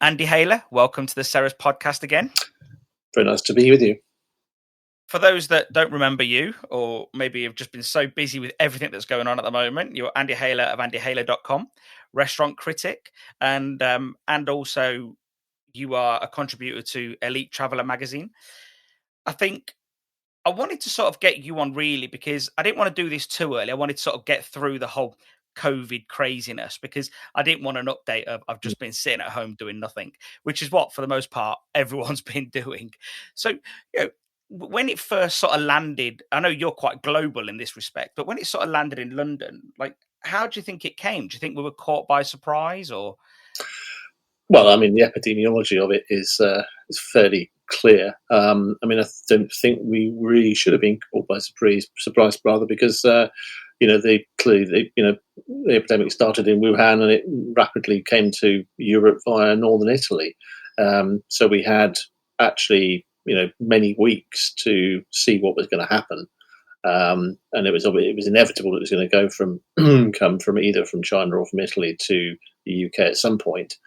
Andy Hayler, welcome to the Ceres podcast again. Very nice to be with you. For those that don't remember you, or maybe have just been so busy with everything that's going on at the moment, you're Andy Hayler of andyhayler.com, restaurant critic, and also you are a contributor to Elite Traveller magazine. I think I wanted to sort of get you on really because I didn't want to do this too early. I wanted to sort of get through the whole COVID craziness because I didn't want an update of I've just been sitting at home doing nothing, which is what, for the most part, everyone's been doing. So, when it first sort of landed, I know you're quite global in this respect, but when it sort of landed in London, like, how do you think it came? Do you think we were caught by surprise or? Well, I mean, the epidemiology of it is fairly clear. I don't think we really should have been caught by surprise rather, because the epidemic started in Wuhan and it rapidly came to Europe via northern Italy. So we had actually, many weeks to see what was going to happen. And it was inevitable that it was going to come from either from China or from Italy to the UK at some point.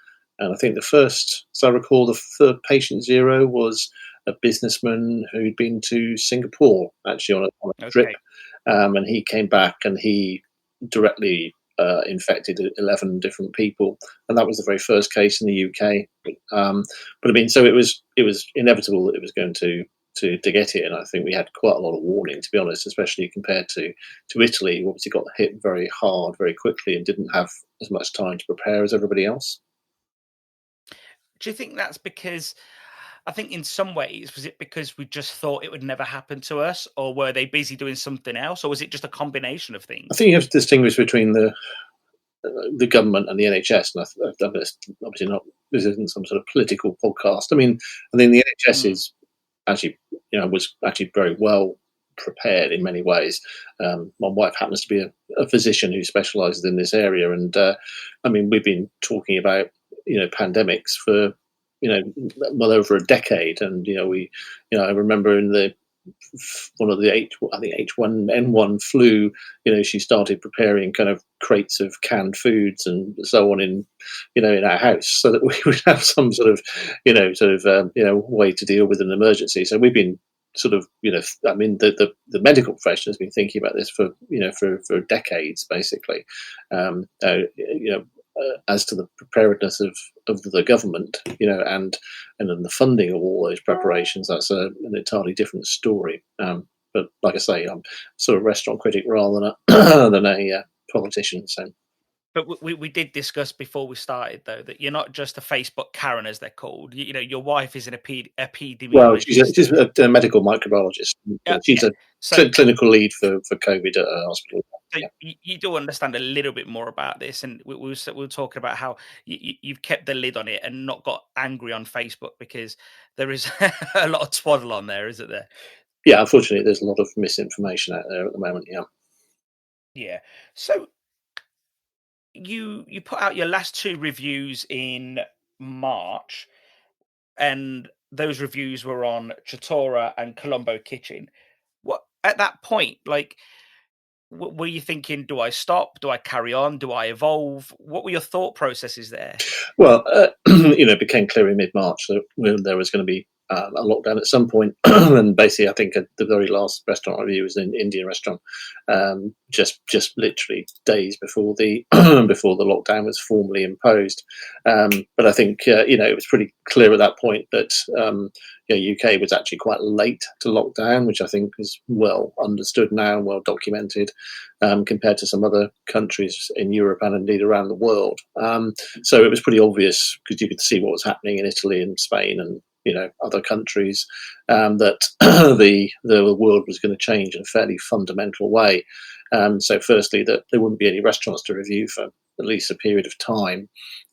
And I think the first, as I recall, the third patient zero was a businessman who'd been to Singapore, actually on a trip. And he came back and he directly infected 11 different people. And that was the very first case in the UK. So it was inevitable that it was going to get it. And I think we had quite a lot of warning, to be honest, especially compared to Italy, who obviously got hit very hard, very quickly and didn't have as much time to prepare as everybody else. Do you think that's because, I think in some ways, was it because we just thought it would never happen to us, or were they busy doing something else, or was it just a combination of things? I think you have to distinguish between the government and the NHS, and obviously not. This isn't some sort of political podcast. I think the NHS is actually, was actually very well prepared in many ways. My wife happens to be a physician who specialises in this area, and we've been talking about pandemics for well over a decade, and I remember in one of the H1N1 flu, she started preparing kind of crates of canned foods and so on in our house, so that we would have some sort of way to deal with an emergency. So we've been sort of the medical profession has been thinking about this for decades, basically. As to the preparedness of the government, and then the funding of all those preparations, that's an entirely different story. But like I say, I'm sort of restaurant critic rather than a politician. So. But we did discuss before we started, though, that you're not just a Facebook Karen, as they're called. Your wife is an epidemiologist. Well, she's a medical microbiologist. She's a clinical lead for COVID at a hospital. So you do understand a little bit more about this, and we were talking about how you've kept the lid on it and not got angry on Facebook, because there is a lot of twaddle on there, isn't there? Yeah, unfortunately, there's a lot of misinformation out there at the moment. Yeah. Yeah. So you put out your last two reviews in March, and those reviews were on Trattoria and Colombo Kitchen. What at that point, like, were you thinking, do I stop? Do I carry on? Do I evolve? What were your thought processes there? Well, it became clear in mid-March that there was going to be a lockdown at some point. And basically, I think the very last restaurant review was an Indian restaurant, just literally days before the before the lockdown was formally imposed. But I think it was pretty clear at that point that UK was actually quite late to lockdown, which I think is well understood now and well documented, compared to some other countries in Europe and indeed around the world. So it was pretty obvious, because you could see what was happening in Italy and Spain and other countries, that the world was going to change in a fairly fundamental way. So firstly, that there wouldn't be any restaurants to review for at least a period of time.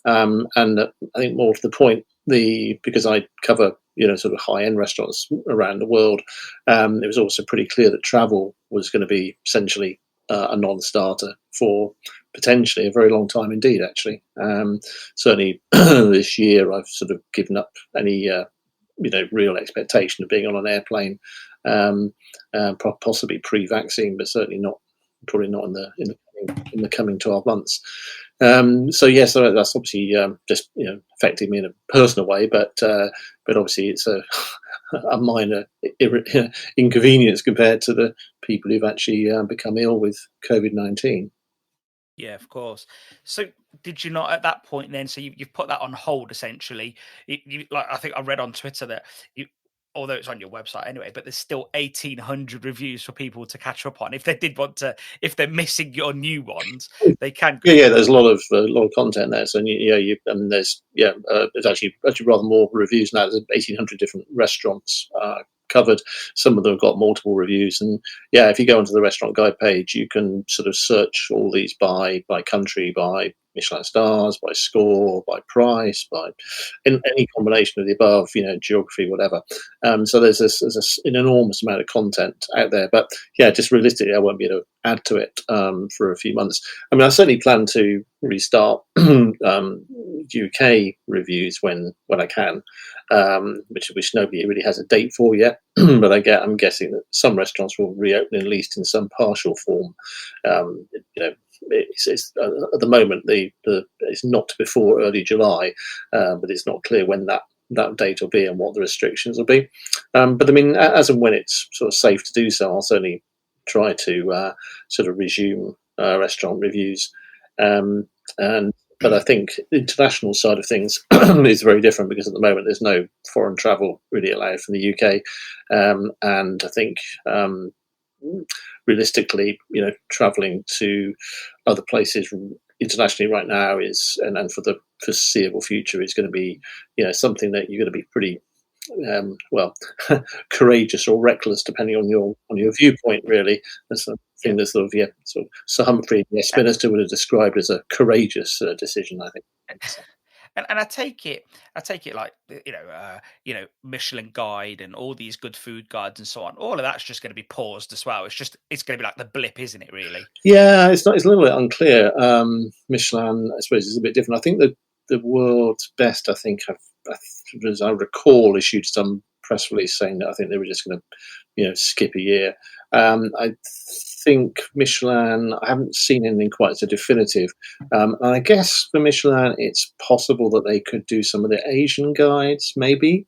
And I think more to the point, because I cover sort of high end restaurants around the world, it was also pretty clear that travel was going to be essentially a non-starter for potentially a very long time indeed. Actually, certainly this year I've sort of given up any real expectation of being on an airplane, possibly pre-vaccine, but certainly not, probably not in the coming 12 months. So yes, that's obviously just affecting me in a personal way, but obviously it's a minor inconvenience compared to the people who've actually become ill with COVID-19. Yeah, of course. So did you not at that point then? So you've put that on hold essentially. Like I think I read on Twitter that you, although it's on your website anyway, but there's still 1,800 reviews for people to catch up on. If they did want to, if they're missing your new ones, they can. Yeah, there's a lot of content there. So there's actually rather more reviews now. There's 1,800 different restaurants covered. Some of them have got multiple reviews, and yeah, if you go onto the restaurant guide page, you can sort of search all these by country, by Michelin stars, by score, by price, by in any combination of the above, geography, whatever. So there's an enormous amount of content out there. But yeah, just realistically, I won't be able to add to it for a few months. I mean, I certainly plan to restart UK reviews when I can, which nobody really has a date for yet. But I'm guessing that some restaurants will reopen at least in some partial form. It's at the moment it's not before early July, but it's not clear when that date will be and what the restrictions will be. But I mean, as and when it's sort of safe to do so, I'll certainly try to sort of resume restaurant reviews. But I think the international side of things is very different because at the moment there's no foreign travel really allowed from the UK, and I think realistically, travelling to other places internationally right now is, and for the foreseeable future, is going to be, something that you're going to be pretty courageous or reckless, depending on your viewpoint. Really, that's something that sort of Sir Humphrey Westminster would have described as a courageous decision, I think. And I take it like Michelin Guide and all these good food guides and so on. All of that's just going to be paused as well. It's going to be like the blip, isn't it? Really? Yeah, it's a little bit unclear. Michelin, I suppose, is a bit different. I think that the world's best, as I recall, issued some press release saying that I think they were just going to, skip a year. I think Michelin, I haven't seen anything quite so definitive. And I guess for Michelin, it's possible that they could do some of the Asian guides, maybe,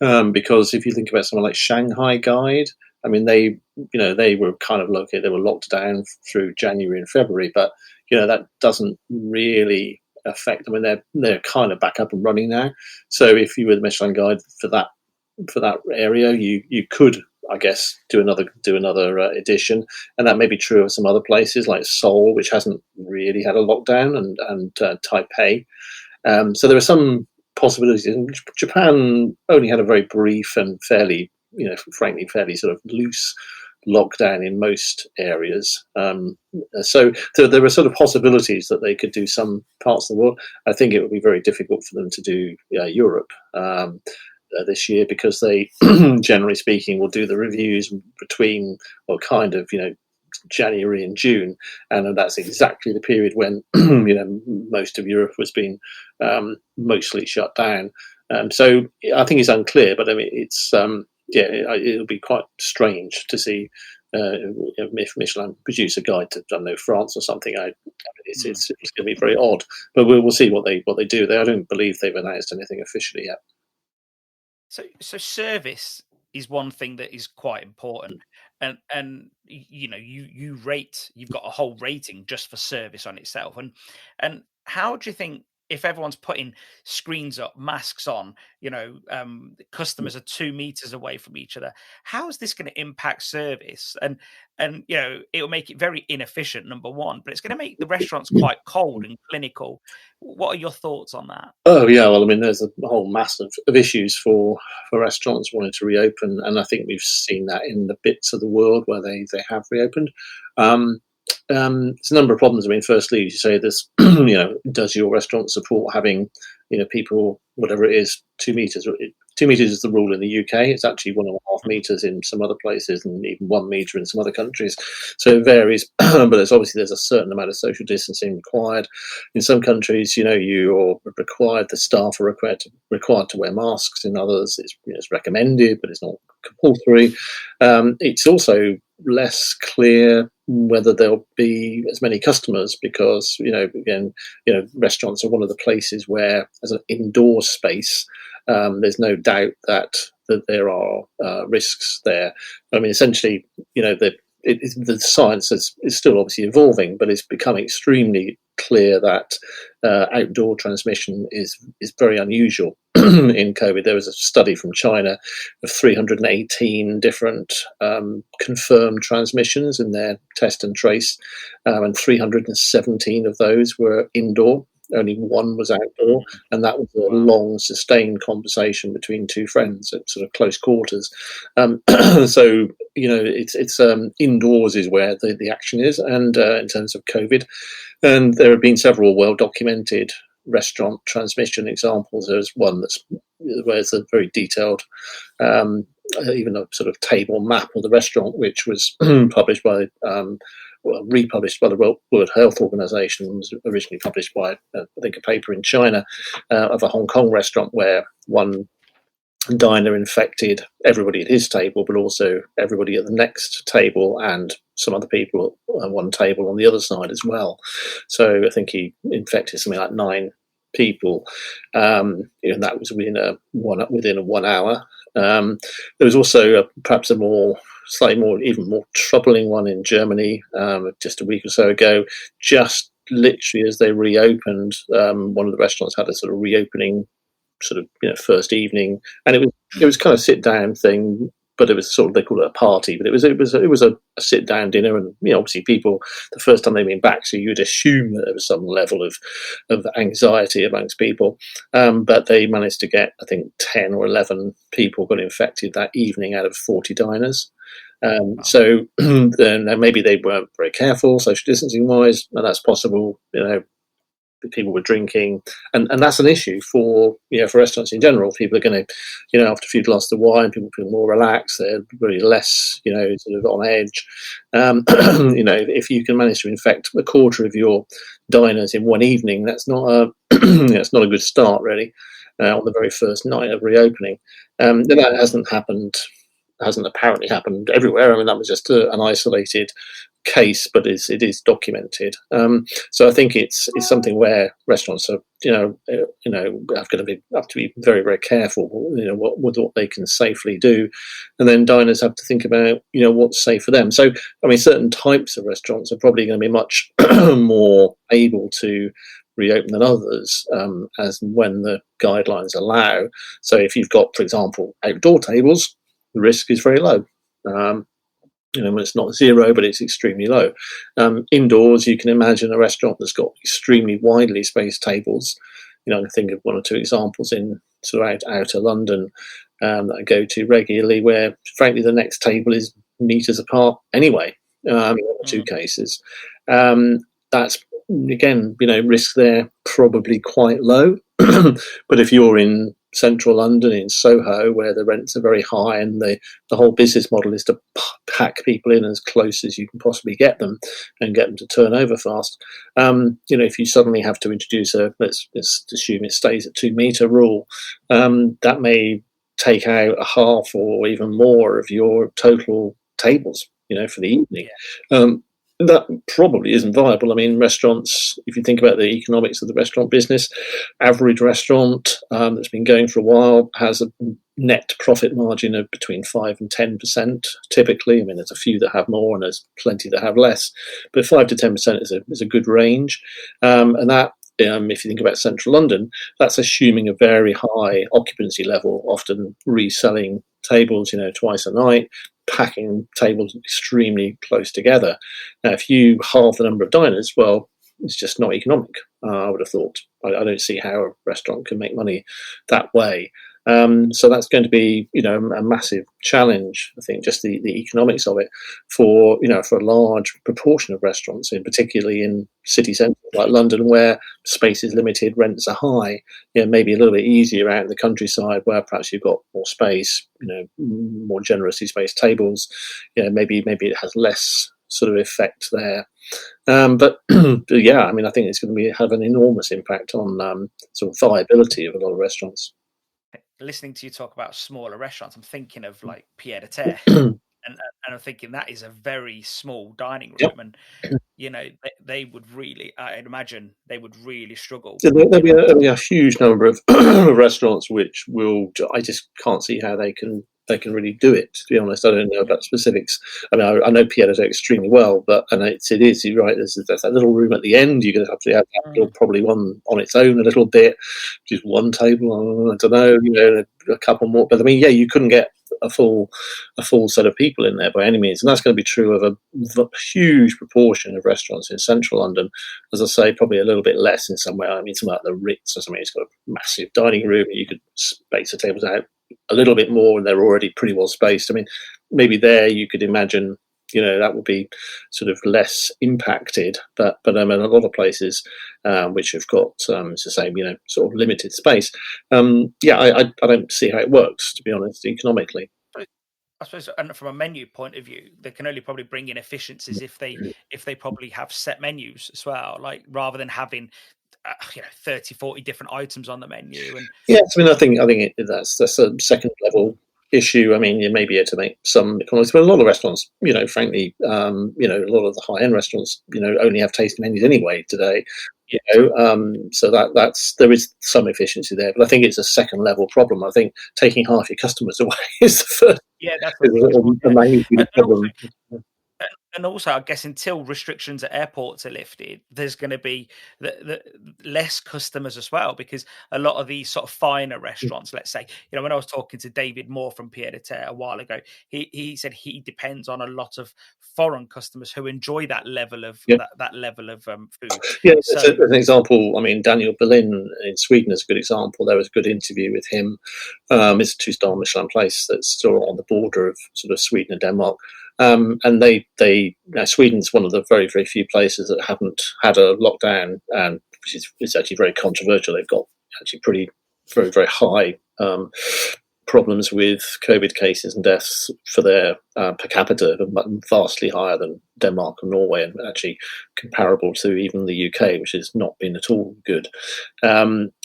because if you think about someone like Shanghai Guide, I mean, they were kind of located, they were locked down through January and February, but that doesn't really affect them, and they're kind of back up and running now. So if you were the Michelin Guide for that area, you could, I guess, do another edition, and that may be true of some other places like Seoul, which hasn't really had a lockdown, and Taipei. So there are some possibilities. Japan only had a very brief and fairly sort of loose lockdown in most areas. So there are sort of possibilities that they could do some parts of the world. I think it would be very difficult for them to do Europe this year, because they, generally speaking, will do the reviews between, January and June, and that's exactly the period when most of Europe was being mostly shut down. So I think it's unclear, but I mean it's it'll be quite strange to see if Michelin produce a guide to, I don't know, France or something. It's going to be very odd, but we'll see what they do. I don't believe they've announced anything officially yet. So service is one thing that is quite important, and you rate. You've got a whole rating just for service on itself, and how do you think, if everyone's putting screens up, masks on, customers are 2 meters away from each other, how is this going to impact service? And it will make it very inefficient, number one, but it's going to make the restaurants quite cold and clinical. What are your thoughts on that? Oh yeah, well, I mean, there's a whole mass of issues for restaurants wanting to reopen, and I think we've seen that in the bits of the world where they have reopened. There's a number of problems. I mean, firstly, you say this, does your restaurant support having people, whatever it is, 2 meters. 2 meters is the rule in the UK. It's actually 1.5 meters in some other places, and even 1 meter in some other countries. So it varies, but there's a certain amount of social distancing required. In some countries, you're required. The staff are required to wear masks. In others, it's recommended, but it's not compulsory. It's also less clear whether there'll be as many customers because, again, restaurants are one of the places where, as an indoor space, there's no doubt that there are risks there. I mean, essentially, the science is still obviously evolving, but it's become extremely clear that outdoor transmission is very unusual in COVID. There was a study from China of 318 different confirmed transmissions in their test and trace, and 317 of those were indoor. Only one was outdoor, and that was a long, sustained conversation between two friends at sort of close quarters. So, it's indoors is where the action is, and in terms of COVID, and there have been several well-documented restaurant transmission examples. There's one where it's a very detailed, even a sort of table map of the restaurant, which was published by. Republished by the World Health Organization, was originally published by, I think, a paper in China of a Hong Kong restaurant where one diner infected everybody at his table, but also everybody at the next table and some other people at one table on the other side as well. So I think he infected something like 9 people, and that was within a 1 hour. There was also perhaps even more troubling one in Germany just a week or so ago. Just literally as they reopened, one of the restaurants had a sort of reopening first evening, and it was kind of sit down thing, but it was sort of, they call it a party, but it was a sit down dinner, and obviously people, the first time they've been back, so you'd assume that there was some level of anxiety amongst people, but they managed to get, I think, 10 or 11 people got infected that evening out of 40 diners. So then maybe they weren't very careful social distancing wise, and that's possible. People were drinking, and that's an issue for restaurants in general. People are going to, after a few glasses of wine, people feel more relaxed. They're really less, sort of on edge. If you can manage to infect a quarter of your diners in one evening, that's not it's not a good start, really, on the very first night of reopening. That hasn't apparently happened everywhere. I mean, that was just an isolated case, but it is documented. So I think it's something where restaurants are, have to be very, very careful, what they can safely do, and then diners have to think about, what's safe for them. So, I mean, certain types of restaurants are probably going to be much more able to reopen than others, as when the guidelines allow. So, if you've got, for example, outdoor tables, the risk is very low. When it's not zero, but it's extremely low. Indoors, you can imagine a restaurant that's got extremely widely spaced tables. I can think of one or two examples in sort of outer London that I go to regularly, where frankly the next table is meters apart anyway. Two cases. That's again, risk there probably quite low. But if you're in central London, in Soho, where the rents are very high and the whole business model is to pack people in as close as you can possibly get them and get them to turn over fast, if you suddenly have to introduce let's assume it stays at 2 meter rule, that may take out a half or even more of your total tables, for the evening. That probably isn't viable. I mean, restaurants, if you think about the economics of the restaurant business, average restaurant that's been going for a while has a net profit margin of between 5 and 10% typically. I mean, there's a few that have more and there's plenty that have less, but 5 to 10% is a good range. And that, if you think about central London, that's assuming a very high occupancy level, often reselling tables, twice a night, packing tables extremely close together. Now, if you halve the number of diners, well, it's just not economic, I would have thought. I don't see how a restaurant can make money that way. So that's going to be, a massive challenge. I think just the economics of it for a large proportion of restaurants, and particularly in city centres like London, where space is limited, rents are high. Maybe a little bit easier out in the countryside where perhaps you've got more space, more generously spaced tables. Maybe it has less sort of effect there. But yeah, I mean, I think it's going to have an enormous impact on sort of viability of a lot of restaurants. Listening to you talk about smaller restaurants, I'm thinking of like Pied à Terre, and I'm thinking that is a very small dining Yep. room, and they would really, I'd imagine they would really struggle. So there'll be a huge number of restaurants which will. I just can't see how they can really do it. To be honest, I don't know about specifics. I mean, I know Pied à Terre extremely well, but it is. You're right. There's that little room at the end. You're going to have to have that probably one on its own a little bit, just one table. I don't know. A couple more. But I mean, yeah, you couldn't get a full set of people in there by any means, and that's going to be true of a huge proportion of restaurants in central London. As I say, probably a little bit less in somewhere. I mean, something like the Ritz or something. It's got a massive dining room. You could space the tables out a little bit more, and they're already pretty well spaced. I mean, maybe there you could imagine, that would be sort of less impacted. But I mean, a lot of places which have got, as I say, sort of limited space. I don't see how it works, to be honest, economically. I suppose, and from a menu point of view, they can only probably bring in efficiencies if they probably have set menus as well, like rather than having 30, 40 different items on the menu. And yes, I mean, I think that's a second level issue. I mean, you may be able to make some economies, but a lot of restaurants, frankly, a lot of the high end restaurants, only have tasting menus anyway today. So there is some efficiency there, but I think it's a second level problem. I think taking half your customers away is the first. Yeah, that's the magnitude problem. And also, I guess until restrictions at airports are lifted, there's going to be the less customers as well, because a lot of these sort of finer restaurants, let's say, when I was talking to David Moore from Pied à Terre a while ago, he said he depends on a lot of foreign customers who enjoy that level of that level of food. Yeah, so, as an example, I mean, Daniel Berlin in Sweden is a good example. There was a good interview with him. It's a 2-star Michelin place that's still on the border of sort of Sweden and Denmark. And Sweden's one of the very, very few places that haven't had a lockdown, and which is actually very controversial. They've got actually very, very high problems with COVID cases and deaths for their per capita, vastly higher than Denmark and Norway, and actually comparable to even the UK, which has not been at all good.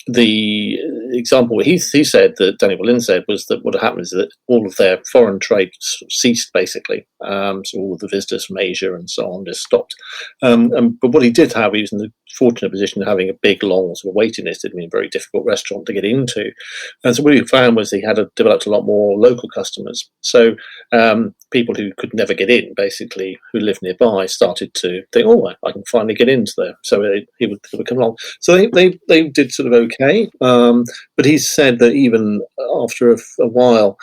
The example he said, that Daniel Berlin said, was that what happened is that all of their foreign trade ceased, basically. So all of the visitors from Asia and so on just stopped. But what he did have, he was in the fortunate position of having a big, long sort of waiting list. It'd been a very difficult restaurant to get into. And so what he found was he had developed a lot more local customers. So people who could never get in, basically, who lived nearby, started to think, oh, I can finally get into there. So he would come along. So they did sort of okay. But he said that even after a while,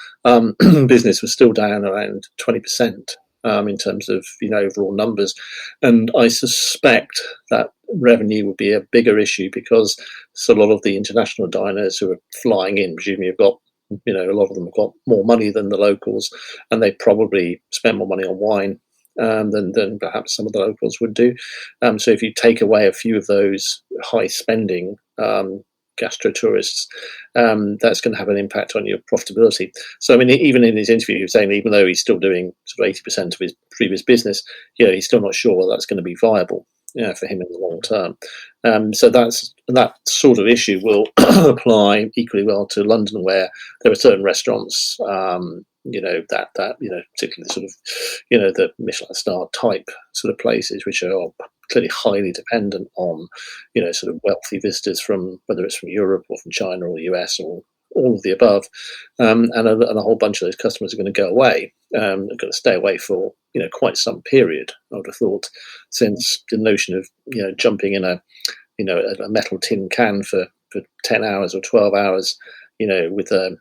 business was still down around 20%. In terms of overall numbers, and I suspect that revenue would be a bigger issue because a lot of the international diners who are flying in, presumably, have got a lot of them have got more money than the locals, and they probably spend more money on wine than perhaps some of the locals would do. So if you take away a few of those high spending gastro tourists, that's going to have an impact on your profitability. So, I mean, even in his interview, he was saying even though he's still doing sort of 80% of his previous business, he's still not sure whether that's going to be viable, for him in the long term. So that sort of issue will apply equally well to London, where there are certain restaurants, particularly sort of, the Michelin star type sort of places, which are clearly highly dependent on, sort of wealthy visitors from, whether it's from Europe or from China or the US or all of the above, and a whole bunch of those customers are going to go away. They're going to stay away for quite some period, I would have thought, since the notion of jumping in a metal tin can for 10 hours or 12 hours, with a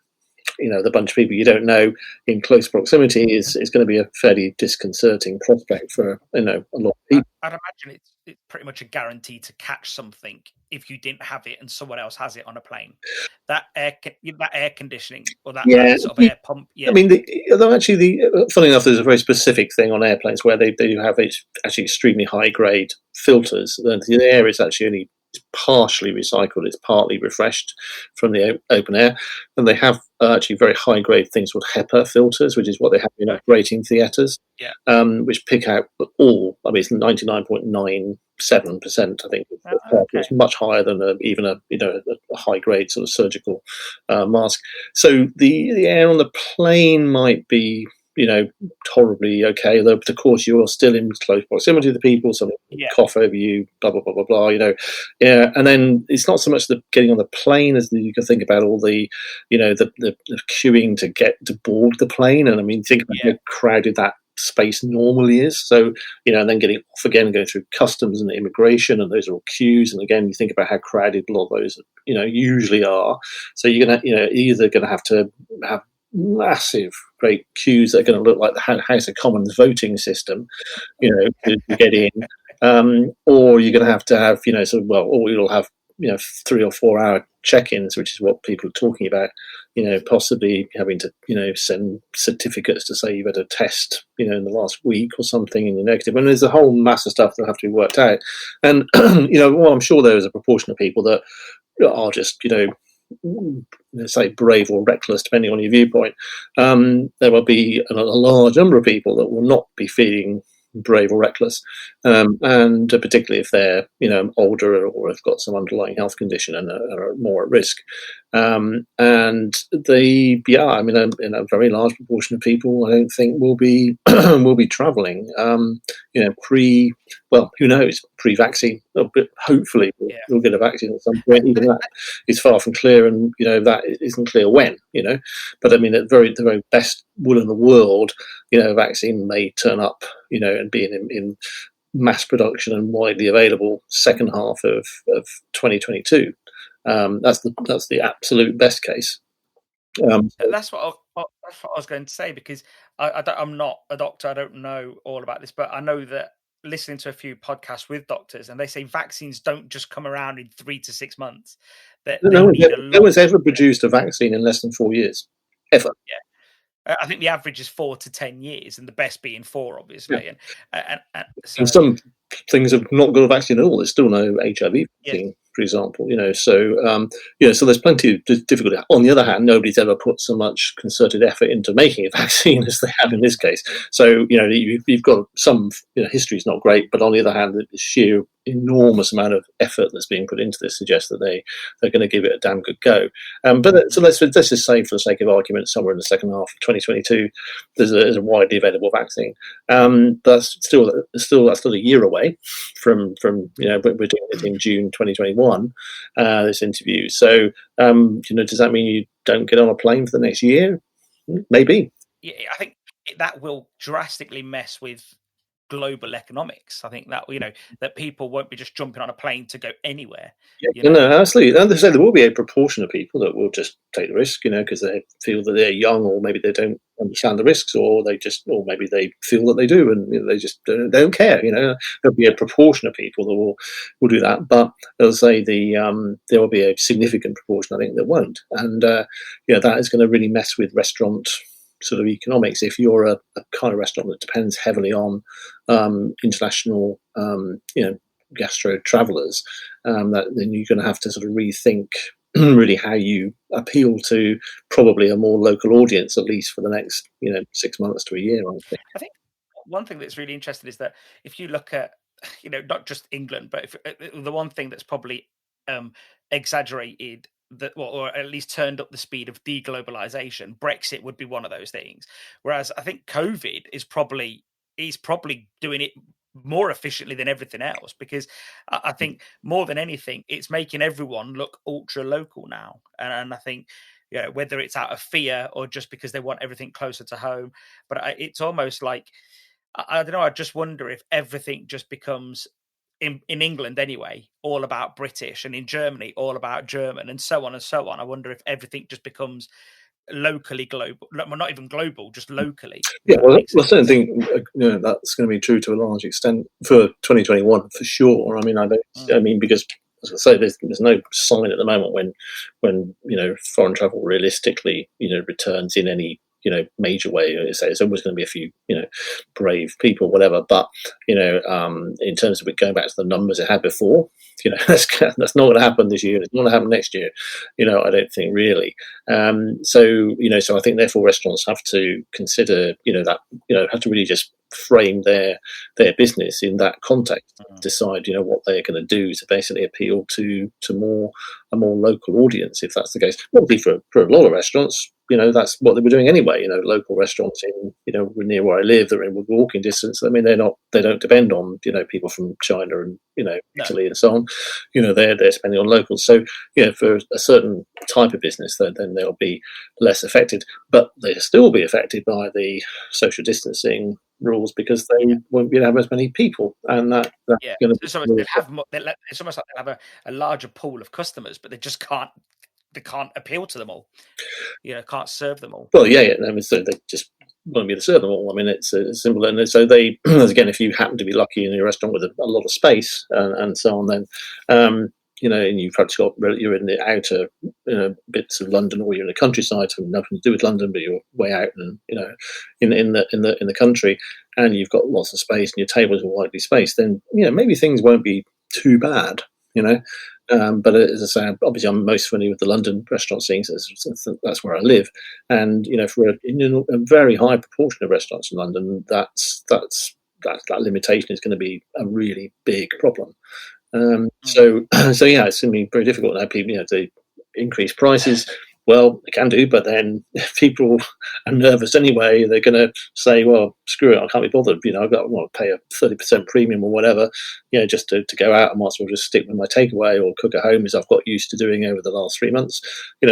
the bunch of people you don't know in close proximity is going to be a fairly disconcerting prospect for a lot of people. I'd imagine it's pretty much a guarantee to catch something if you didn't have it and someone else has it on a plane. That air conditioning or that sort of air pump. Yeah. I mean, funny enough, there's a very specific thing on airplanes where they do have actually extremely high grade filters. The air is actually only partially recycled; it's partly refreshed from the open air, and they have actually very high grade things called HEPA filters, which is what they have in operating theatres, which pick out all. I mean, it's 99.97%. I think it's much higher than even a high grade sort of surgical mask. So the air on the plane might be horribly okay, though of course you're still in close proximity to the people, so cough over you, blah blah blah blah blah, and then it's not so much the getting on the plane as you can think about all the the queuing to get to board the plane, and I mean think about how crowded that space normally is, so and then getting off again and going through customs and immigration, and those are all queues, and again you think about how crowded a lot of those usually are, so you're gonna either gonna have to have massive great queues that are going to look like the House of Commons voting system, to get in, or you're going to have or you'll have 3 or 4 hour check-ins, which is what people are talking about, possibly having to send certificates to say you've had a test in the last week or something and you're negative, and there's a whole mass of stuff that have to be worked out, and I'm sure there is a proportion of people that are just say brave or reckless, depending on your viewpoint. There will be a large number of people that will not be feeling brave or reckless, and particularly if they're older or have got some underlying health condition and are more at risk. And a very large proportion of people, I don't think will be will be travelling. Who knows, pre-vaccine. Hopefully, we'll get a vaccine at some point. Even that is far from clear, and that isn't clear when. But I mean, at the very best will in the world, a vaccine may turn up, and be in mass production and widely available second half of 2022. That's the absolute best case. That's what I was going to say, because I'm not a doctor. I don't know all about this, but I know that listening to a few podcasts with doctors, and they say vaccines don't just come around in 3 to 6 months. No one's ever produced a vaccine in less than 4 years, ever. Yeah. I think the average is 4 to 10 years, and the best being 4, obviously. Yeah. And some things have not got a vaccine at all. There's still no HIV vaccine, for example. So there's plenty of difficulty. On the other hand, nobody's ever put so much concerted effort into making a vaccine as they have in this case. So you've got some history is not great, but on the other hand, the sheer enormous amount of effort that's being put into this suggests that they're going to give it a damn good go. So let's just say, for the sake of argument, somewhere in the second half of 2022, there's a widely available vaccine. That's still a year away from we're doing it in June 2021. This interview. So does that mean you don't get on a plane for the next year? Maybe. Yeah, I think that will drastically mess with global economics. I think that that people won't be just jumping on a plane to go anywhere. No, absolutely. And say there will be a proportion of people that will just take the risk, because they feel that they're young, or maybe they don't understand the risks, or maybe they feel that they do, and they just don't care. There'll be a proportion of people that will do that, but as I say, there will be a significant proportion, I think, that won't, and that is going to really mess with restaurant sort of economics. If you're a kind of restaurant that depends heavily on international gastro travelers, then you're going to have to sort of rethink really how you appeal to probably a more local audience, at least for the next 6 months to a year. I think one thing that's really interesting is that if you look at not just England, but the one thing that's probably exaggerated or at least turned up the speed of deglobalization, Brexit would be one of those things. Whereas I think COVID is probably doing it more efficiently than everything else, because I think more than anything, it's making everyone look ultra local now. And I think, whether it's out of fear or just because they want everything closer to home, but it's almost like, I don't know, I just wonder if everything just becomes, in England anyway, all about British, and in Germany all about German, and so on and so on. I wonder if everything just becomes locally global, well, not even global, just locally. Yeah, That well, makes I sense. certainly think that's going to be true to a large extent for 2021 for sure. I mean, because as I say, there's no sign at the moment when foreign travel realistically returns in any major way. Say it's always going to be a few brave people, whatever. But in terms of it going back to the numbers it had before, that's not going to happen this year. It's not going to happen next year. I don't think really. So I think therefore restaurants have to consider that have to really just frame their business in that context, decide what they're going to do to basically appeal to a more local audience, if that's the case. Probably for a lot of restaurants, that's what they were doing anyway. Local restaurants in near where I live, they're in walking distance. I mean, they don't depend on people from China and Italy and so on. They're spending on locals. So for a certain type of business, then they'll be less affected, but they'll still be affected by the social distancing rules because they won't be able to have as many people, and that's going to be. It's almost like they'll have a larger pool of customers, but they just can't. They can't appeal to them all. Can't serve them all. Well, yeah. I mean, so they just won't be able to serve them all. I mean, it's simple. And so they, again, if you happen to be lucky in a restaurant with a lot of space and so on, then and you've perhaps you're in the outer bits of London, or you're in the countryside, having nothing to do with London, but you're way out and in the country, and you've got lots of space and your tables are widely spaced, then maybe things won't be too bad. But as I say, obviously I'm most familiar with the London restaurant scene, so that's where I live. And for a very high proportion of restaurants in London, that limitation is going to be a really big problem. So yeah, it's going to be very difficult now. People, to increase prices. Well, they can do, but then if people are nervous anyway, they're going to say, "Well, screw it, I can't be bothered. I've got to pay a 30% premium or whatever, just to go out. I might as well just stick with my takeaway or cook at home, as I've got used to doing over the last 3 months."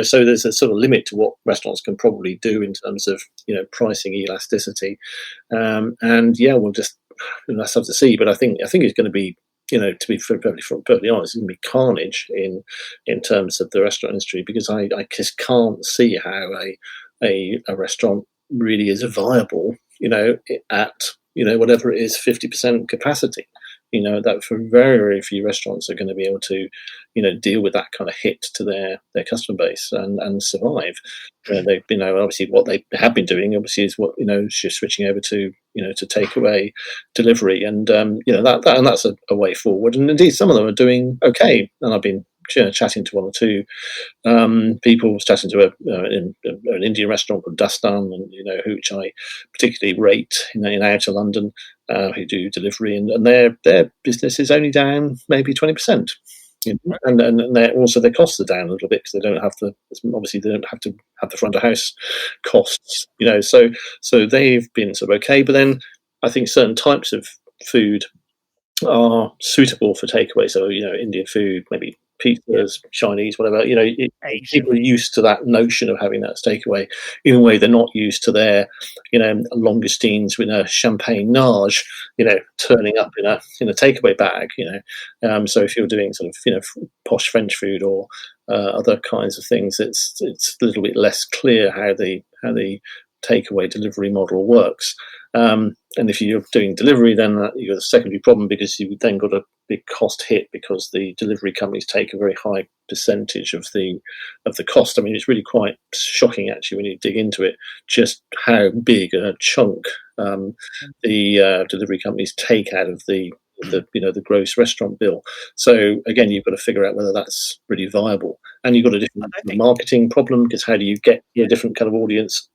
So there's a sort of limit to what restaurants can probably do in terms of pricing elasticity. We'll just that's have to see. But I think it's going to be. To be perfectly honest, it's going to be carnage in terms of the restaurant industry, because I just can't see how a restaurant really is viable, at whatever it is, 50% capacity. That for very, very few restaurants are going to be able to, deal with that kind of hit to their customer base and survive. They, obviously what they have been doing, obviously, is what just switching over to to takeaway delivery, and that's a way forward. And indeed, some of them are doing okay. And I've been chatting to one or two people. Was chatting to an Indian restaurant called Dastan, and which I particularly rate in outer London, who do delivery, and their business is only down maybe 20%. And also their costs are down a little bit because they don't have to have the front of house costs. So they've been sort of okay. But then I think certain types of food are suitable for takeaway. So Indian food, maybe pizzas, Chinese, whatever. People are used to that notion of having that as takeaway, in a way they're not used to their langoustines with a champagne nage, turning up in a takeaway bag. So if you're doing sort of posh French food or other kinds of things, it's a little bit less clear how the takeaway delivery model works. And if you're doing delivery, then you've got a secondary problem, because you've then got a big cost hit, because the delivery companies take a very high percentage of the cost. I mean, it's really quite shocking, actually, when you dig into it, just how big a chunk the delivery companies take out of the gross restaurant bill. So again, you've got to figure out whether that's really viable, and you've got a different marketing problem, because how do you get a different kind of audience?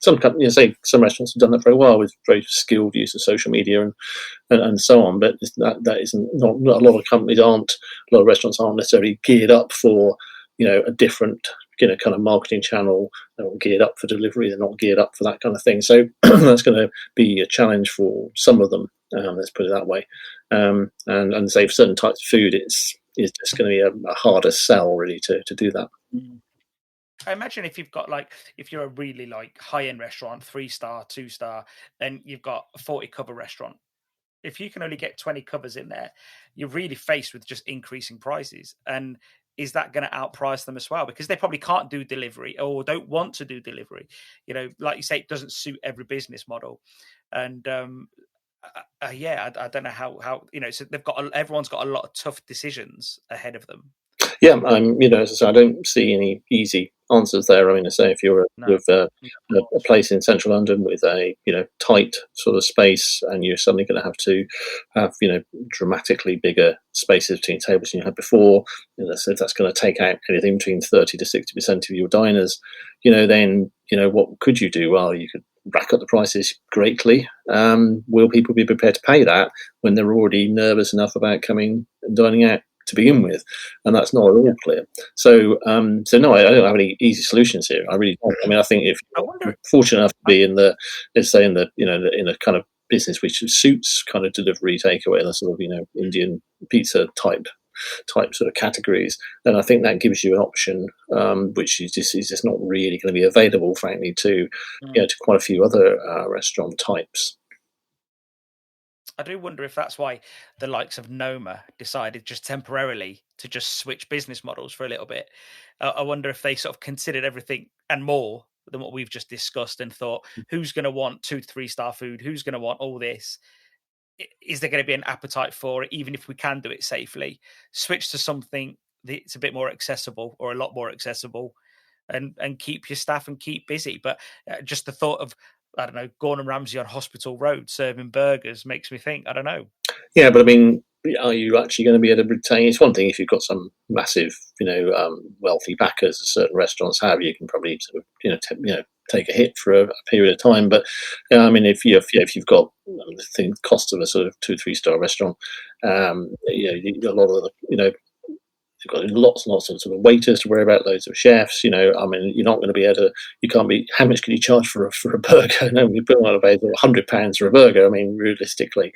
Some companies, say some restaurants have done that very well with very skilled use of social media and so on, but that isn't not a lot of companies aren't a lot of restaurants aren't necessarily geared up for a different kind of marketing channel. They're not geared up for delivery. They're not geared up for that kind of thing. So that's going to be a challenge for some of them. Let's put it that way. And say for certain types of food, it's just going to be a harder sell really to do that. I imagine if you've got if you're a really high end restaurant, 3-star, 2-star, then you've got a 40 cover restaurant. If you can only get 20 covers in there, you're really faced with just increasing prices. And is that going to outprice them as well? Because they probably can't do delivery or don't want to do delivery. Like you say, it doesn't suit every business model. And I don't know how so everyone's got a lot of tough decisions ahead of them. Yeah, as I say, I don't see any easy answers there. I mean, I say if you're a place in central London with a tight sort of space, and you're suddenly going to have dramatically bigger spaces between tables than you had before, so if that's going to take out anything between 30 to 60% of your diners, then what could you do? Well, you could rack up the prices greatly. Will people be prepared to pay that when they're already nervous enough about coming and dining out to begin with? And that's not at all clear. So no, I don't have any easy solutions here. I really don't. I mean, I think if you're fortunate enough to be in the in a kind of business which suits kind of delivery, takeaway, and the sort of Indian pizza type sort of categories, then I think that gives you an option which is just not really going to be available, frankly, to quite a few other restaurant types. I do wonder if that's why the likes of Noma decided just temporarily to just switch business models for a little bit. I wonder if they sort of considered everything and more than what we've just discussed and thought, who's going to want 2 to 3 star food? Who's going to want all this? Is there going to be an appetite for it, even if we can do it safely? Switch to something that's a bit more accessible or a lot more accessible, and keep your staff and keep busy. But just the thought of, I don't know, Gordon Ramsay on Hospital Road serving burgers makes me think, I don't know. Yeah, but I mean, are you actually going to be able to retain? It's one thing if you've got some massive, wealthy backers, as certain restaurants have. You can probably sort of, take a hit for a period of time. But I mean, if you've got the cost of a sort of 2-3 star restaurant, a lot of the, you've got lots and lots of sort of waiters to worry about, loads of chefs. I mean, you're not going to be able to. You can't be. How much can you charge for a burger? No, you put on about £100 for a burger. I mean, realistically,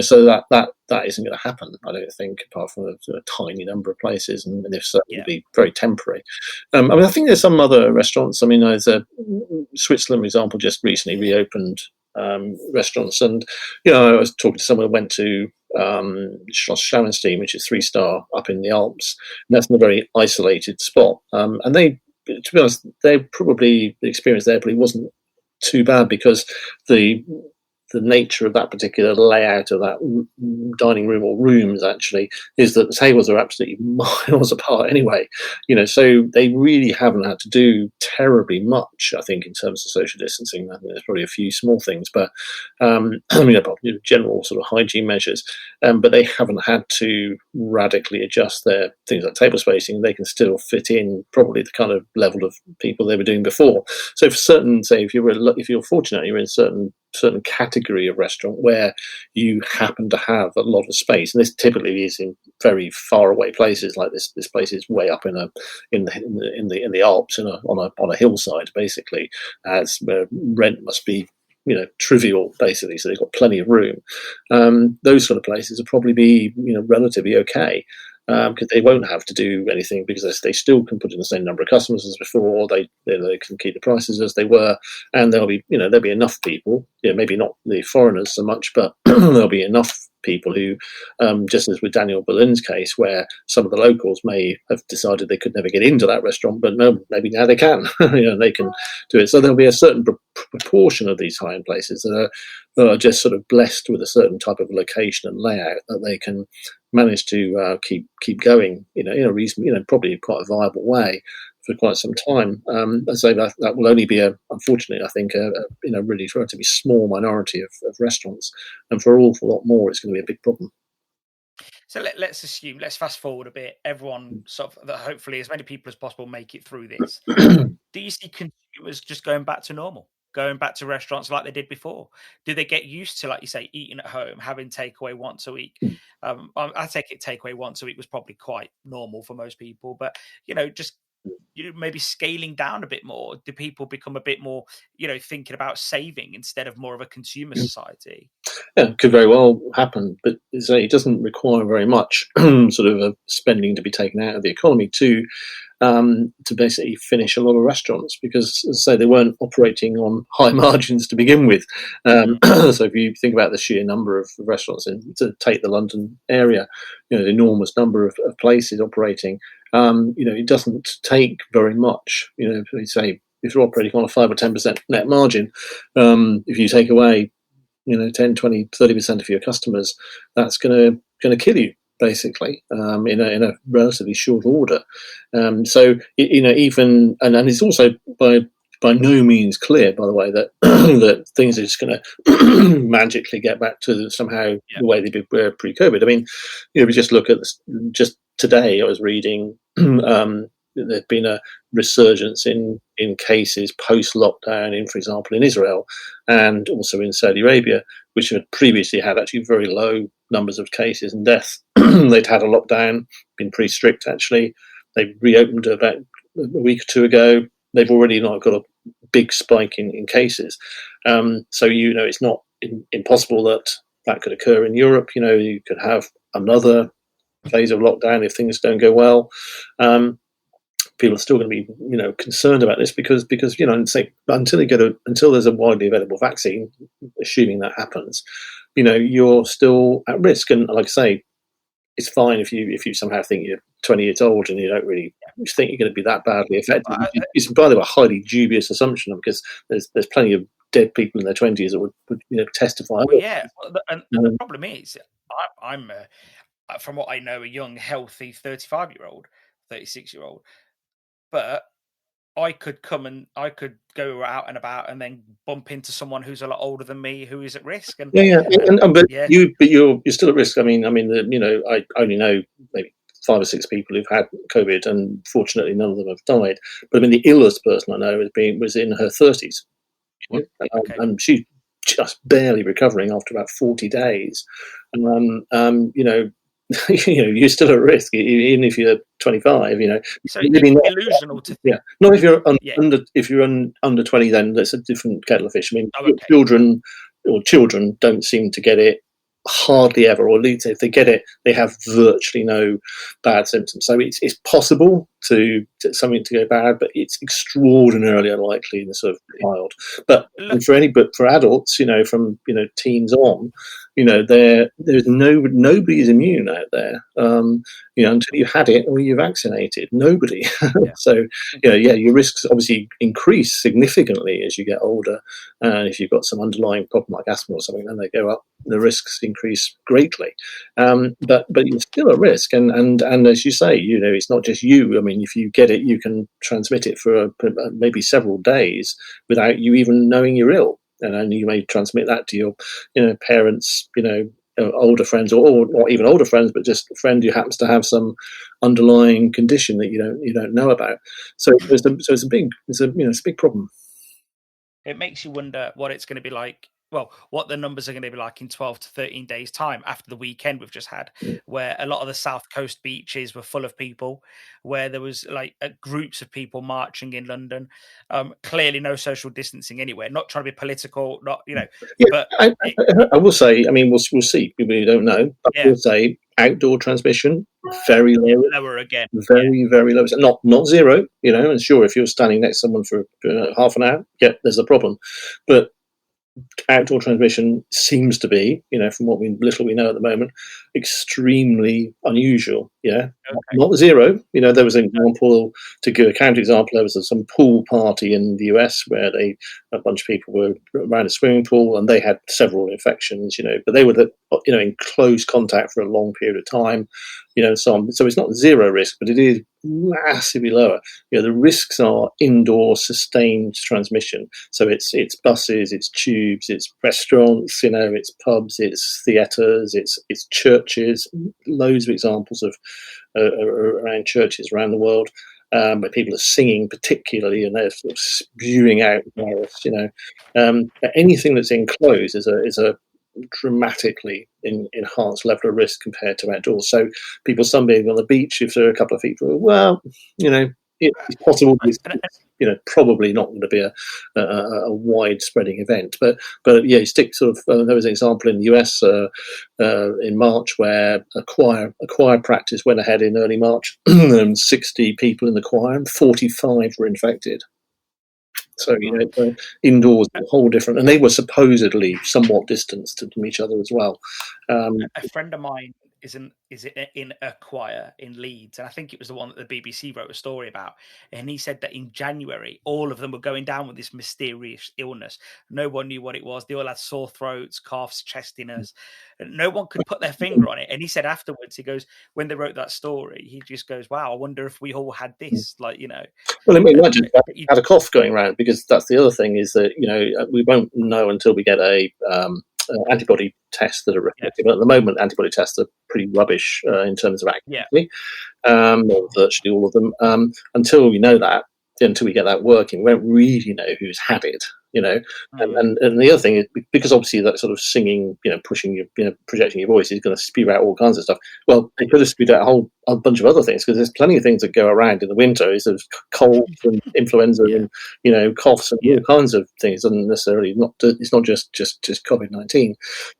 so that isn't going to happen. I don't think, apart from a tiny number of places, and if so, it'll be very temporary. I mean, I think there's some other restaurants. I mean, there's Switzerland, for example, just recently reopened restaurants, and I was talking to someone who went to Schauenstein, which is 3-star up in the Alps, and that's in a very isolated spot. And they, to be honest, the experience there probably wasn't too bad, because the nature of that particular layout of that dining room or rooms actually is that the tables are absolutely miles apart anyway. So they really haven't had to do terribly much, I think, in terms of social distancing. I think there's probably a few small things, but general sort of hygiene measures, but they haven't had to radically adjust their things like table spacing. They can still fit in probably the kind of level of people they were doing before. So for certain, say if you're fortunate, you're in certain category of restaurant where you happen to have a lot of space, and this typically is in very far away places. Like this place is way up in the Alps, on a hillside, basically, as where rent must be trivial, basically, so they've got plenty of room. Those sort of places will probably be relatively okay, because they won't have to do anything, because they still can put in the same number of customers as before. They can keep the prices as they were, and there'll be enough people. Maybe not the foreigners so much, but there'll be enough people who, just as with Daniel Berlin's case, where some of the locals may have decided they could never get into that restaurant, but no, maybe now they can. They can do it. So there'll be a certain proportion of these high-end places that are just sort of blessed with a certain type of location and layout that they can manage to keep going, in a reasonable, probably quite a viable way for quite some time. I say that will only be unfortunately, I think, a really relatively small minority of restaurants, and for an awful lot more, it's going to be a big problem. So let's fast forward a bit. Everyone sort of, that hopefully as many people as possible make it through this. Do you see consumers just going back to normal, going back to restaurants like they did before? Do they get used to, like you say, eating at home, having takeaway once a week? I take it takeaway once a week was probably quite normal for most people, but just maybe scaling down a bit more. Do people become a bit more, thinking about saving instead of more of a consumer society? Yeah, it could very well happen, but it doesn't require very much sort of spending to be taken out of the economy to basically finish a lot of restaurants, because, as I say, they weren't operating on high margins to begin with. So if you think about the sheer number of restaurants, to take the London area, the enormous number of places operating, It doesn't take very much. We say if you're operating on a 5 or 10% net margin, if you take away 10, 20, 30% of your customers, that's going to kill you basically in a relatively short order. Even and it's also by no means clear, by the way, that that things are just going to magically get back to somehow the way they were pre-COVID. I mean, we just look at this, just today I was reading there'd been a resurgence in cases post-lockdown for example, in Israel and also in Saudi Arabia, which had previously had actually very low numbers of cases and deaths. They'd had a lockdown, been pretty strict actually. They reopened about a week or two ago. They've already not got a big spike in cases. So it's not impossible that could occur in Europe. You could have another phase of lockdown if things don't go well. People are still going to be, concerned about this because until there's a widely available vaccine, assuming that happens, you're still at risk. And like I say, it's fine if you somehow think you're 20 years old and you don't really think you're going to be that badly affected. It's by the way a highly dubious assumption because there's plenty of dead people in their 20s that would testify. Well, yeah, and the problem is, I'm from what I know, a young, healthy 35-year-old, 36-year-old. But I could go out and about and then bump into someone who's a lot older than me who is at risk. And you're still at risk. I mean, I only know maybe 5 or 6 people who've had COVID, and fortunately none of them have died. But I mean, the illest person I know was in her 30s, and she's just barely recovering after about 40 days. You're still at risk, even if you're 25. So it's illusional to think. Not if you're under 20, then that's a different kettle of fish. I mean, children don't seem to get it hardly ever, or at least if they get it, they have virtually no bad symptoms. So it's possible to something to go bad, but it's extraordinarily unlikely in the sort of child. But for adults, from teens on, there's nobody is immune out there. Until you had it or you're vaccinated, nobody. So your risks obviously increase significantly as you get older, and if you've got some underlying problem like asthma or something, then they go up. The risks increase greatly, but you're still at risk. And as you say, it's not just you. I mean, if you get it, you can transmit it for maybe several days without you even knowing you're ill. And then you may transmit that to your, parents, older friends, or not even older friends, but just a friend who happens to have some underlying condition that you don't know about. So it's a big problem. It makes you wonder what it's going to be like. Well, what the numbers are going to be like in 12 to 13 days' time after the weekend we've just had, where a lot of the South Coast beaches were full of people, where there was groups of people marching in London. Clearly no social distancing anywhere. Not trying to be political, but I will say, I mean, we'll see. We don't know, but we'll say outdoor transmission very low, lower again, very low. Not zero, and sure, if you're standing next to someone for half an hour, there's a problem, but outdoor transmission seems to be, from what little we know at the moment, extremely unusual. Not zero. There was an example, to give a counter example, there was some pool party in the US where a bunch of people were around a swimming pool and they had several infections, but they were in close contact for a long period of time, so on. So it's not zero risk, but it is massively lower. The risks are indoor sustained transmission. So it's buses, it's tubes, it's restaurants, it's pubs, it's theatres, it's churches. Loads of examples of around churches around the world, where people are singing particularly, and they're sort of spewing out virus. Anything that's enclosed is a dramatically enhanced level of risk compared to outdoors. So people sunbathing on the beach, if they're a couple of feet, it's possible. Probably not going to be a wide-spreading event, but you stick sort of. There was an example in the US in March where a choir practice went ahead in early March, and 60 people in the choir, and 45 were infected. So indoors, a whole different, and they were supposedly somewhat distanced from each other as well. A friend of mine is it in a choir in Leeds, and I think it was the one that the BBC wrote a story about. And he said that in January, all of them were going down with this mysterious illness. No one knew what it was. They all had sore throats, coughs, chestiness, and no one could put their finger on it. And he said afterwards, he goes, when they wrote that story, he just goes, "Wow, I wonder if we all had this." Like, you know, well, I mean, imagine had a cough going around, because that's the other thing is that, you know, we won't know until we get a antibody tests that are reflective. But at the moment, antibody tests are pretty rubbish in terms of accuracy. Virtually all of them. Until we know that, until we get that working, we won't really know who's had it. You know, and the other thing is, because obviously that sort of singing, you know, pushing your, you know, projecting your voice is going to spew out all kinds of stuff. Well, they could have spewed out a bunch of other things, because there's plenty of things that go around in the winter. Is there's colds and influenza and, you know, coughs and all kinds of things. Doesn't necessarily it's not just COVID-19.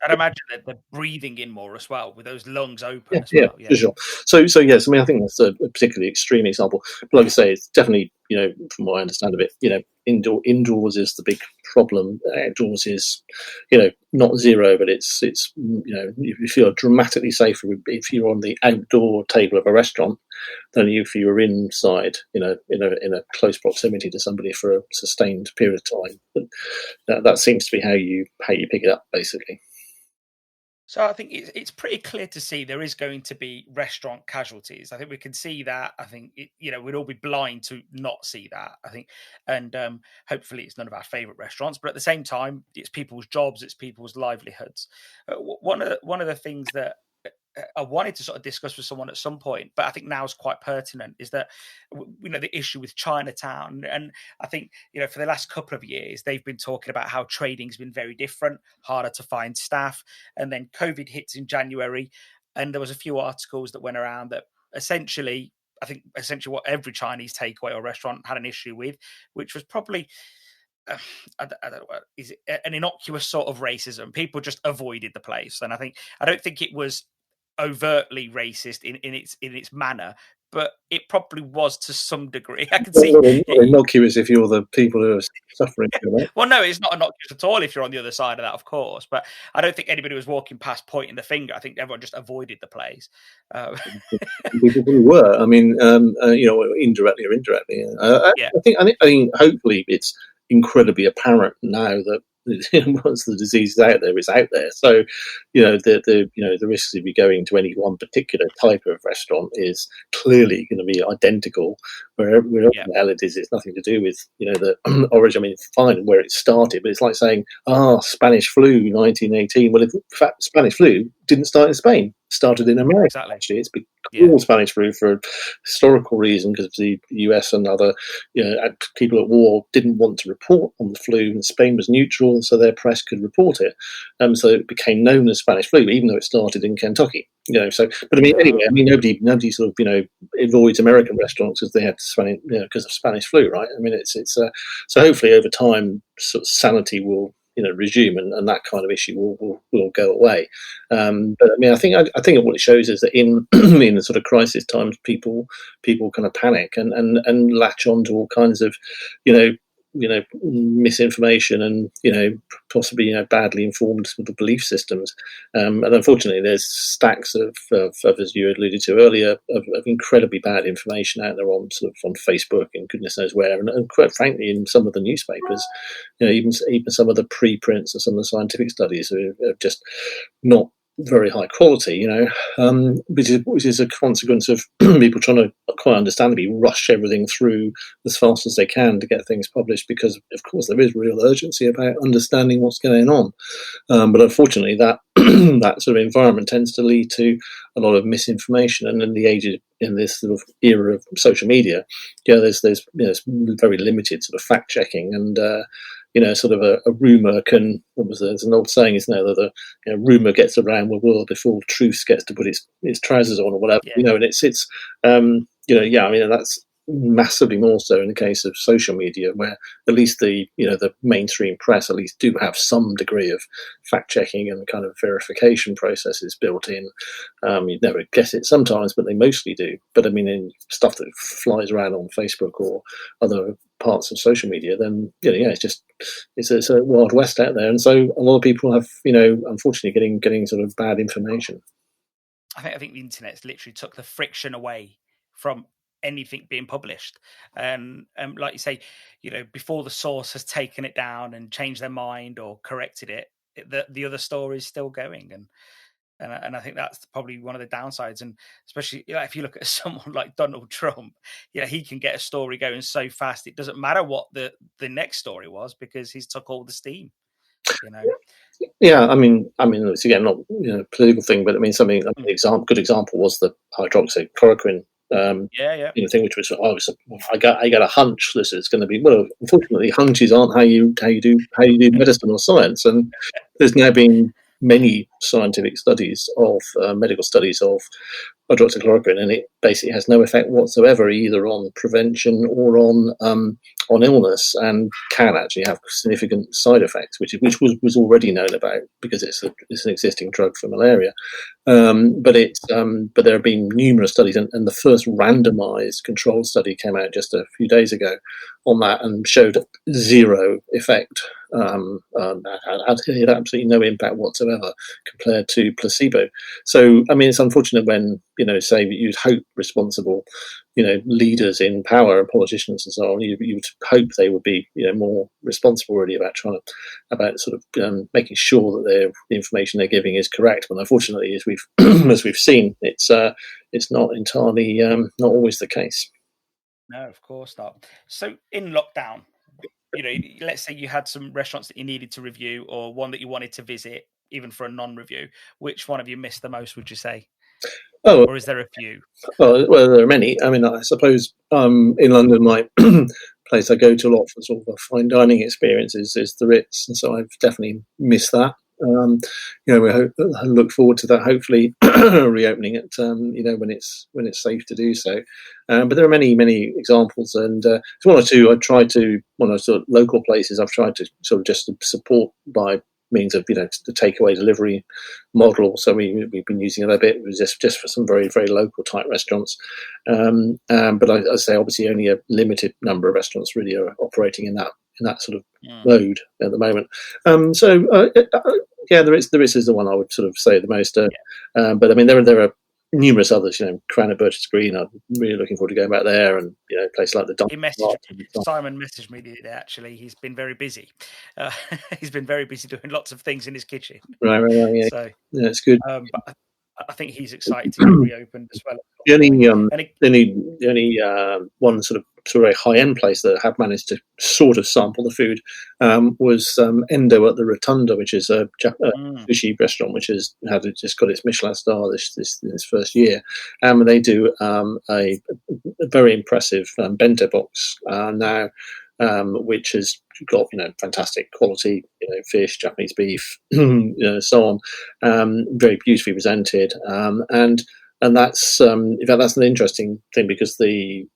I'd imagine that they're breathing in more as well with those lungs open as well. Yeah, for sure. So yes, I mean, I think that's a particularly extreme example. But like I say, it's definitely, you know, from what I understand of it, you know, indoors is the big problem. Outdoors is, you know, not zero, but it's you know, you feel dramatically safer if you're on the outdoor table of a restaurant than if you were inside, you know, in a close proximity to somebody for a sustained period of time. But that seems to be how you pick it up, basically. So I think it's pretty clear to see there is going to be restaurant casualties. I think we can see that. I think you know, we'd all be blind to not see that. I think, and hopefully it's none of our favourite restaurants, but at the same time, it's people's jobs, it's people's livelihoods. One of the things that I wanted to sort of discuss with someone at some point, but I think now is quite pertinent, is that, you know, the issue with Chinatown. And I think, you know, for the last couple of years, they've been talking about how trading's been very different, harder to find staff. And then COVID hits in January, and there was a few articles that went around that essentially what every Chinese takeaway or restaurant had an issue with, which was probably, I don't know, is it an innocuous sort of racism? People just avoided the place. And I don't think it was overtly racist in its manner, but it probably was to some degree. I can see. Innocuous if you're the people who are suffering from that. Well, no, it's not innocuous at all if you're on the other side of that, of course. But I don't think anybody was walking past pointing the finger. I think everyone just avoided the place. People were. I mean, you know, indirectly or indirectly. I think hopefully it's incredibly apparent now that once the disease is out there, it's out there. So, you know, the risks of you going to any one particular type of restaurant is clearly going to be identical wherever the hell it is. It's nothing to do with, you know, the origin. I mean, fine where it started, but it's like saying, Spanish flu 1918. Well, in fact, Spanish flu didn't start in Spain. Started in America. Exactly. Actually, it's called Spanish flu for a historical reason, because the US and other, you know, people at war didn't want to report on the flu, and Spain was neutral, so their press could report it. So it became known as Spanish flu, even though it started in Kentucky. You know, so but I mean, anyway, I mean, nobody sort of, you know, avoids American restaurants because they had Spanish, you know, because of Spanish flu, right? I mean, it's so hopefully over time, sort of sanity will, you know, resume, and that kind of issue will go away. But I mean, I think what it shows is that in in the sort of crisis times, people kind of panic and latch on to all kinds of, you know, misinformation and, you know, possibly, you know, badly informed sort of belief systems. And unfortunately, there's stacks of as you alluded to earlier, of incredibly bad information out there on Facebook and goodness knows where, and quite frankly, in some of the newspapers, you know, even some of the preprints and some of the scientific studies are just not very high quality, you know, which is a consequence of people trying to, quite understandably, rush everything through as fast as they can to get things published, because of course there is real urgency about understanding what's going on. But unfortunately, that that sort of environment tends to lead to a lot of misinformation, and in this sort of era of social media, you know, there's you know, very limited sort of fact checking, and you know, sort of a rumor can. There's an old saying, isn't there, that you know, rumor gets around the world before truth gets to put its trousers on or whatever. You know, and it's you know, I mean, that's massively more so in the case of social media, where at least the mainstream press at least do have some degree of fact checking and kind of verification processes built in. You'd never guess it sometimes, but they mostly do. But I mean, in stuff that flies around on Facebook or other parts of social media, then, you know, yeah, it's a wild west out there, and so a lot of people have, you know, unfortunately getting sort of bad information. I think the internet's literally took the friction away from anything being published, and like you say, before the source has taken it down and changed their mind or corrected it, the other story is still going, and I think that's probably one of the downsides. And especially if you look at someone like Donald Trump, he can get a story going so fast it doesn't matter what the next story was, because he's took all the steam. Yeah, I mean, it's again not political thing, but I mean something. Good example was the hydroxychloroquine Yeah. thing, which was I got a hunch this is going to be, well. Unfortunately, hunches aren't how you do medicine or science, and there's now been many scientific studies of medical studies of hydroxychloroquine, and it basically has no effect whatsoever either on prevention or on illness, and can actually have significant side effects, which was already known about because it's an existing drug for malaria. But there have been numerous studies, and the first randomized control study came out just a few days ago on that and showed zero effect. Had absolutely no impact whatsoever compared to placebo. So, I mean, it's unfortunate when say you'd hope responsible, leaders in power and politicians and so on, you would hope they would be more responsible really about sort of making sure that the information they're giving is correct. But unfortunately, as we've as we've seen, it's not entirely not always the case. No, of course not. So in lockdown, let's say you had some restaurants that you needed to review, or one that you wanted to visit, even for a non-review. Which one have you missed the most, would you say? Oh, Or is there a few? well, there are many. I mean, I suppose in London, my place I go to a lot for sort of a fine dining experience is the Ritz, and so I've definitely missed that. I look forward to that. Hopefully, reopening it. When it's safe to do so. But there are many examples, and one or two I tried to. One of sort of local places I've tried to sort of just support by means of the takeaway delivery model. So we've been using it a bit. It was just for some very very local type restaurants. But I say obviously only a limited number of restaurants really are operating in that sort of mode at the moment. Yeah, there is the one I would sort of say the most. But I mean there are numerous others. Crown at Birch's Green. I'm really looking forward to going back there, and places like the Simon messaged me the other day. Actually, he's been very busy. He's been very busy doing lots of things in his kitchen. Right. Yeah. So yeah, it's good. But I think he's excited to get reopened as well. The only one sort of very high end place that have managed to sort of sample the food was Endo at the Rotunda, which is a sushi restaurant which has just got its Michelin star this first year, and they do a very impressive bento box now. Which has got fantastic quality, fish, Japanese beef, so on, very beautifully presented, and that's in fact that's an interesting thing because I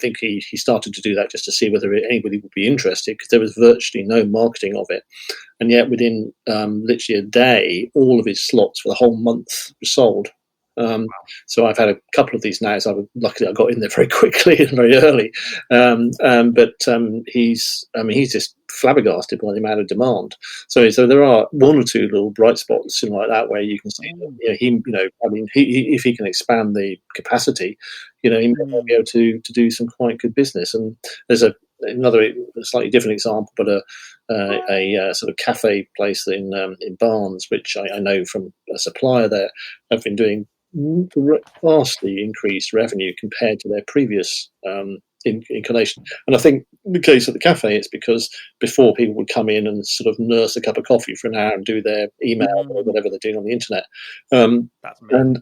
think he started to do that just to see whether anybody would be interested, because there was virtually no marketing of it, and yet within literally a day, all of his slots for the whole month were sold. So I've had a couple of these now. So luckily I got in there very quickly and very early. But he's just flabbergasted by the amount of demand. So there are one or two little bright spots like that where you can see that, if he can expand the capacity, he may be able to do some quite good business. And there's another slightly different example, but a sort of cafe place in Barnes, which I know from a supplier there, have been doing vastly increased revenue compared to their previous inclination. And I think in the case of the cafe, it's because before people would come in and sort of nurse a cup of coffee for an hour and do their email or whatever they're doing on the internet. And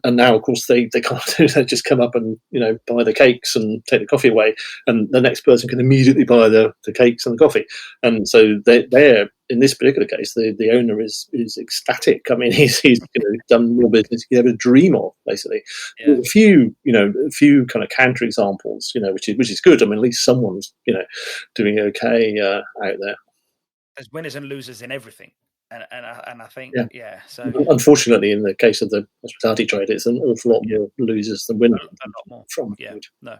now, of course, they can't do that. Just come up and buy the cakes and take the coffee away, and the next person can immediately buy the cakes and the coffee. And so they're in this particular case, the owner is ecstatic. I mean, he's done more business he ever dream of, basically. Yeah. There's a few kind of counter examples, which is good. I mean, at least someone's doing okay out there. There's winners and losers in everything, and I think So unfortunately, in the case of the hospitality trade, it's an awful lot more losers than winners. A lot more from food. No,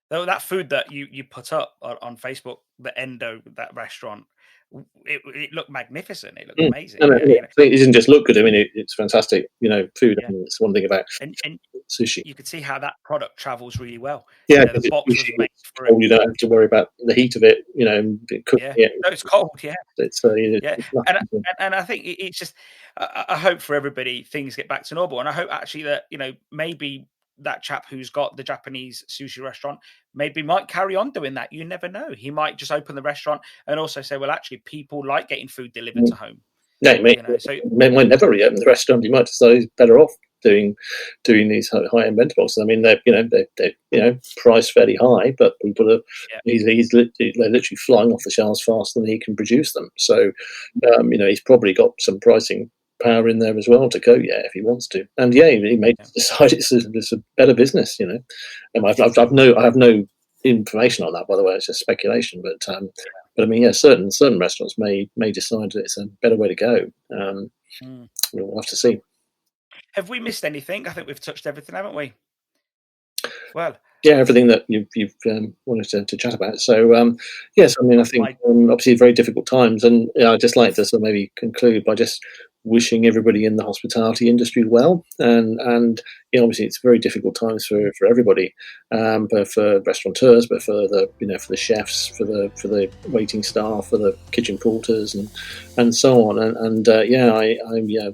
though that food that you put up on Facebook, the Endo, that restaurant, it looked magnificent. It looked Mm. amazing. And Yeah, you know, it doesn't just look good. I mean, it's fantastic. Food. I yeah. mean, it's one thing about And sushi. you could see how that product travels really well. Yeah, The because it's box was sushi. made It's for it. cold. You don't have to worry about the heat of it. And cooking Yeah, it. no, it's cold. Yeah, It's yeah, it's and nothing. and I think it's just I hope for everybody things get back to normal, and I hope actually that maybe that chap who's got the Japanese sushi restaurant maybe might carry on doing that. You never know. He might just open the restaurant and also say, well, actually, people like getting food delivered to home. No, he So might never reopen the restaurant. He might decide he's better off doing these high end bento boxes. I mean, they're priced fairly high, but people are yeah, they're literally flying off the shelves faster than he can produce them. So, he's probably got some pricing power in there as well to go, if he wants to. And he may yeah. decide it's a better business. I have no information on that, by the way. It's just speculation, but I mean, certain restaurants may decide that it's a better way to go. Mm. We'll have to see. Have we missed anything? I think we've touched everything, haven't we? Well, Yeah, everything that you've wanted to chat about. So yes, I mean, I think obviously very difficult times, and I'd just like to sort of maybe conclude by just wishing everybody in the hospitality industry well, and obviously it's very difficult times for everybody, but for restaurateurs, but for for the chefs, for the waiting staff, for the kitchen porters, and so on, and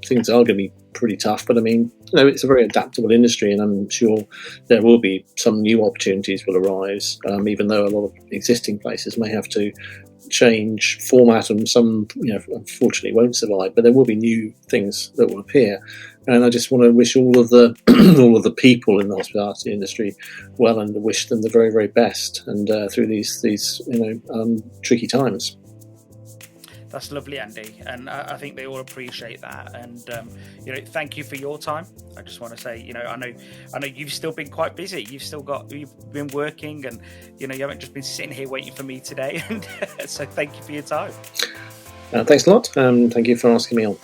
things are going to be pretty tough, but I mean, it's a very adaptable industry, and I'm sure there will be some new opportunities will arise, even though a lot of existing places may have to change format, and some unfortunately won't survive, but there will be new things that will appear. And I just want to wish all of the all of the people in the hospitality industry well, and wish them the very, very best, and through these tricky times. that's lovely, Andy, and I think they all appreciate that. And thank you for your time. I just want to say, I know you've still been quite busy. You've been working, and you haven't just been sitting here waiting for me today. And so, thank you for your time. Thanks a lot. Thank you for asking me on.